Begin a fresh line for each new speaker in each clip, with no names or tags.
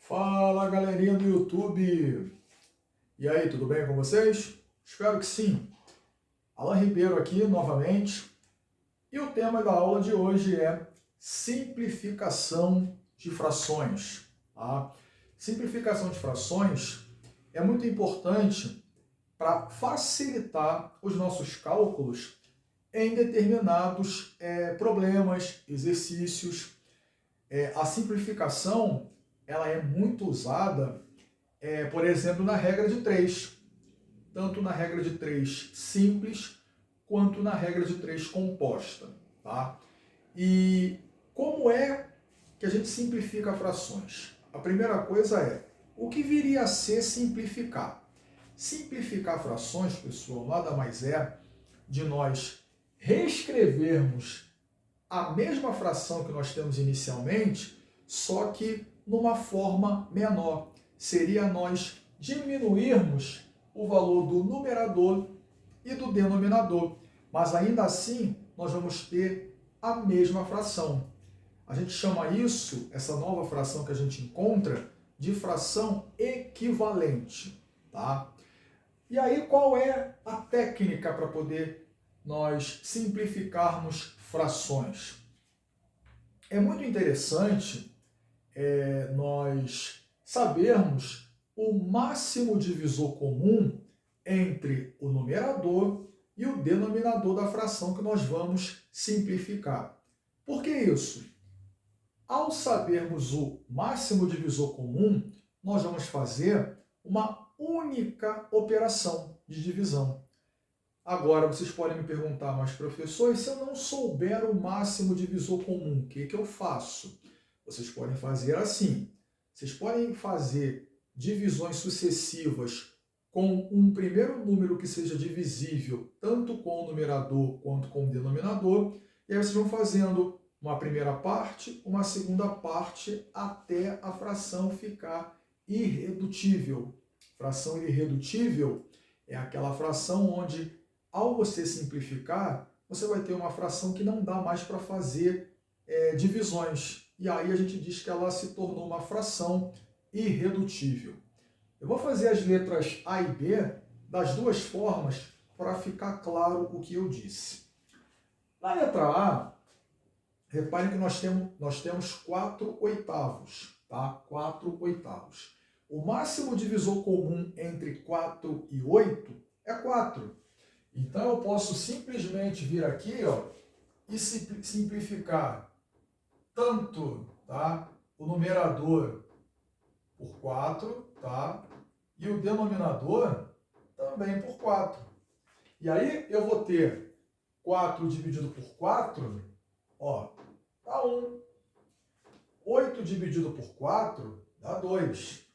Fala, galerinha do YouTube! E aí, tudo bem com vocês? Espero que sim. Alan Ribeiro aqui novamente. E o tema da aula de hoje é simplificação de frações. Tá? Simplificação de frações é muito importante para facilitar os nossos cálculos em determinados problemas, exercícios. A simplificação ela é muito usada, por exemplo, na regra de 3. Tanto na regra de 3 simples, quanto na regra de 3 composta. Tá? E como é que a gente simplifica frações? A primeira coisa é, o que viria a ser simplificar? Simplificar frações, pessoal, nada mais é de nós reescrevermos a mesma fração que nós temos inicialmente, só que numa forma menor. Seria nós diminuirmos o valor do numerador e do denominador, mas ainda assim nós vamos ter a mesma fração. A gente chama isso, essa nova fração que a gente encontra, de fração equivalente. Tá? E aí qual é a técnica para poder nós simplificarmos frações? É muito interessante nós sabermos o máximo divisor comum entre o numerador e o denominador da fração que nós vamos simplificar. Por que isso? Ao sabermos o máximo divisor comum, nós vamos fazer uma única operação de divisão. Agora, vocês podem me perguntar, mas professor, e se eu não souber o máximo divisor comum, o que eu faço? Vocês podem fazer assim. Vocês podem fazer divisões sucessivas com um primeiro número que seja divisível tanto com o numerador quanto com o denominador. E aí vocês vão fazendo uma primeira parte, uma segunda parte, até a fração ficar irredutível. Fração irredutível é aquela fração onde, ao você simplificar, você vai ter uma fração que não dá mais para fazer divisões. E aí a gente diz que ela se tornou uma fração irredutível. Eu vou fazer as letras A e B das duas formas para ficar claro o que eu disse. Na letra A, reparem que nós temos 4/8, tá? 4/8. O máximo divisor comum entre 4 e 8 é 4. Então eu posso simplesmente vir aqui, ó, e simplificar tanto, tá, o numerador por 4, tá, e o denominador também por 4. E aí eu vou ter 4 dividido por 4, ó, dá 1. 8 dividido por 4 dá 2.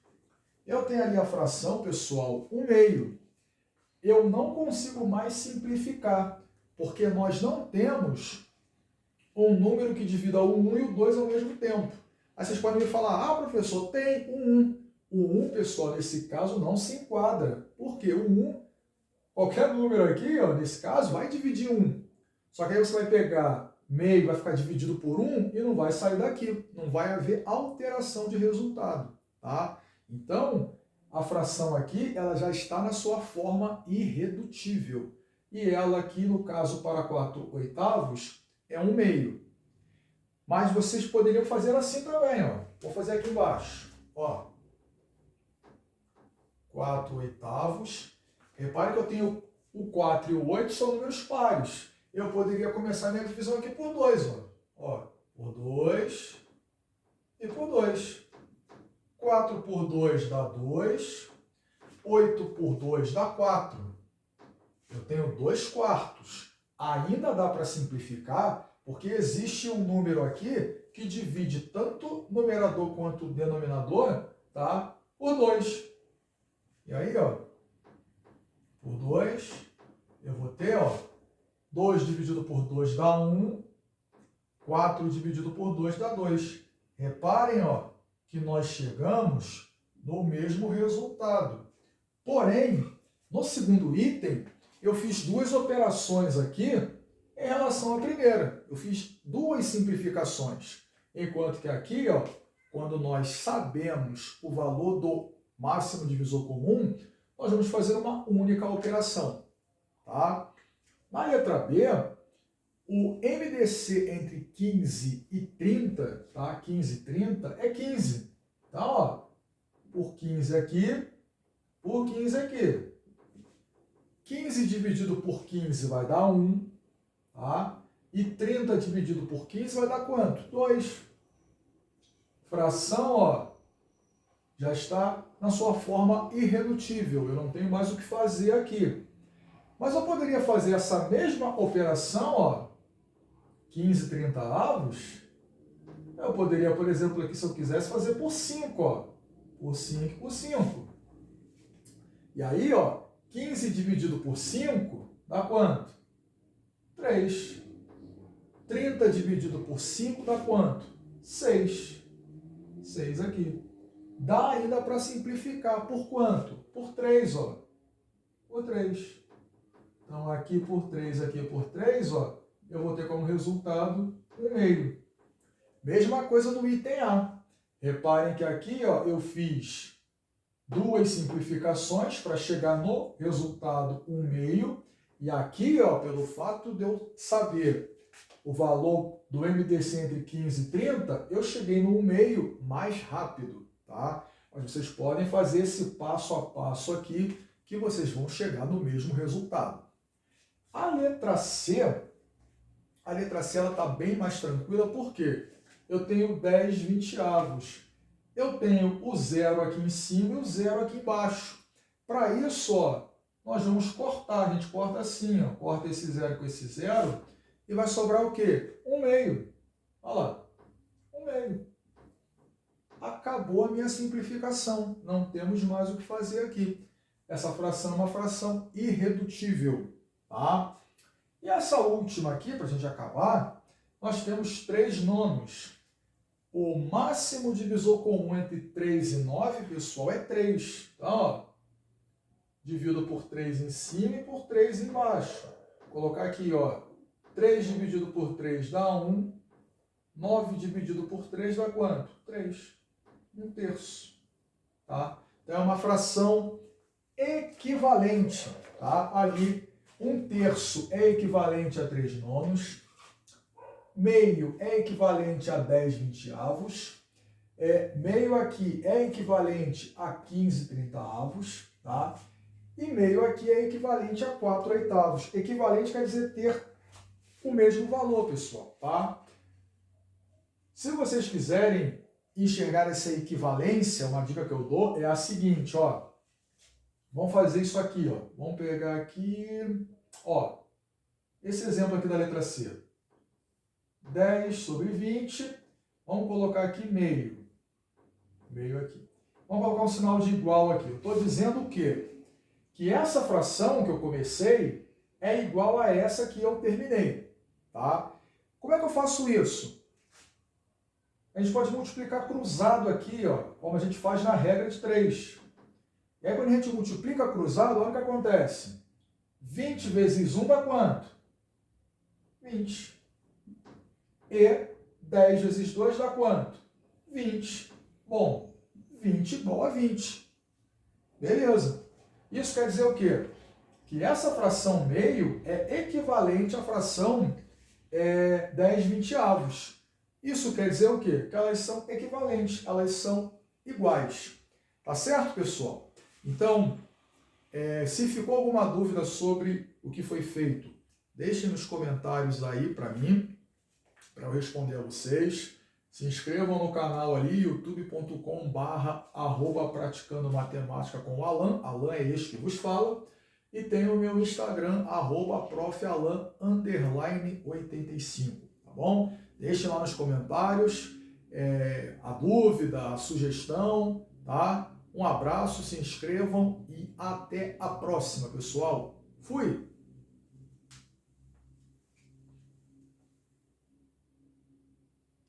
Eu tenho ali a fração, pessoal, 1/2. Eu não consigo mais simplificar, porque nós não temos um número que divida o 1 e o 2 ao mesmo tempo. Aí vocês podem me falar, professor, tem o 1. O 1, pessoal, nesse caso, não se enquadra. Por quê? O 1, qualquer número aqui, ó, nesse caso, vai dividir 1. Só que aí você vai pegar meio, vai ficar dividido por 1 e não vai sair daqui. Não vai haver alteração de resultado. Tá? Então, a fração aqui, ela já está na sua forma irredutível. E ela aqui, no caso, para 4/8, é 1/2. Mas vocês poderiam fazer assim também, ó. Vou fazer aqui embaixo, ó. 4/8. Repare que eu tenho o 4 e o 8 são números pares. Eu poderia começar a minha divisão aqui por 2, ó. Por 2 e por 2. 4 por 2 dá 2. 8 por 2 dá 4. Eu tenho 2/4. Ainda dá para simplificar, porque existe um número aqui que divide tanto o numerador quanto o denominador, tá, por 2. E aí, ó, por 2, eu vou ter, ó, 2 dividido por 2 dá 1, 4 dividido por 2 dá 2. Reparem, ó, que nós chegamos no mesmo resultado. Porém, no segundo item, eu fiz duas operações aqui em relação à primeira. Eu fiz duas simplificações. Enquanto que aqui, ó, quando nós sabemos o valor do máximo divisor comum, nós vamos fazer uma única operação. Tá? Na letra B, o MDC entre 15 e 30, tá? 15 e 30 é 15. Então, ó, por 15 aqui, por 15 aqui. 15 dividido por 15 vai dar 1, tá? E 30 dividido por 15 vai dar quanto? 2. Fração, ó, já está na sua forma irredutível. Eu não tenho mais o que fazer aqui. Mas eu poderia fazer essa mesma operação, ó, 15 30avos. Eu poderia, por exemplo, aqui, se eu quisesse, fazer por 5, ó. Por 5 por 5. E aí, ó, 15 dividido por 5 dá quanto? 3. 30 dividido por 5 dá quanto? 6. 6 aqui. Dá ainda para simplificar. Por quanto? Por 3, ó. Por 3. Então, aqui por 3, aqui por 3, ó, eu vou ter como resultado 1/2. Mesma coisa no item A. Reparem que aqui, ó, eu fiz duas simplificações para chegar no resultado 1/2. E aqui, ó, pelo fato de eu saber o valor do MDC entre 15 e 30, eu cheguei no 1/2 mais rápido, tá? Mas vocês podem fazer esse passo a passo aqui, que vocês vão chegar no mesmo resultado. A letra C ela está bem mais tranquila, porque eu tenho 10 20avos. Eu tenho o 0 aqui em cima e o 0 aqui embaixo. Para isso, ó, nós vamos cortar. A gente corta assim, ó, corta esse 0 com esse 0 e vai sobrar o quê? 1/2. Olha lá, 1/2. Acabou a minha simplificação. Não temos mais o que fazer aqui. Essa fração é uma fração irredutível. Tá? E essa última aqui, para a gente acabar, nós temos 3 nomes. O máximo divisor comum entre 3 e 9, pessoal, é 3. Então, ó, divido por 3 em cima e por 3 embaixo. Vou colocar aqui, ó, 3 dividido por 3 dá 1. 9 dividido por 3 dá quanto? 3. 1/3. Tá? Então, é uma fração equivalente. Tá? Ali, 1/3 é equivalente a 3 nonos. Meio é equivalente a 10 20avos. Meio aqui é equivalente a 15 30avos. Tá? E meio aqui é equivalente a 4 oitavos. Equivalente quer dizer ter o mesmo valor, pessoal. Tá? Se vocês quiserem enxergar essa equivalência, uma dica que eu dou é a seguinte, ó. Vamos fazer isso aqui, ó. Vamos pegar aqui, ó, esse exemplo aqui da letra C. 10 sobre 20. Vamos colocar aqui meio. Meio aqui. Vamos colocar um sinal de igual aqui. Eu estou dizendo o quê? Que essa fração que eu comecei é igual a essa que eu terminei. Tá? Como é que eu faço isso? A gente pode multiplicar cruzado aqui, ó, como a gente faz na regra de 3. E aí, quando a gente multiplica cruzado, olha o que acontece. 20 vezes 1 dá quanto? 20. E 10 vezes 2 dá quanto? 20. Bom, 20 igual a 20. Beleza. Isso quer dizer o quê? Que essa fração meio é equivalente à fração 10 20avos. Isso quer dizer o quê? Que elas são equivalentes, elas são iguais. Tá certo, pessoal? Então, se ficou alguma dúvida sobre o que foi feito, deixem nos comentários aí para mim, para eu responder a vocês. Se inscrevam no canal ali, youtube.com/praticando matemática com o Alan. Alan é este que vos fala. E tem o meu Instagram, @profalan_85, tá bom? Deixem lá nos comentários a dúvida, a sugestão, tá? Um abraço, se inscrevam e até a próxima, pessoal. Fui!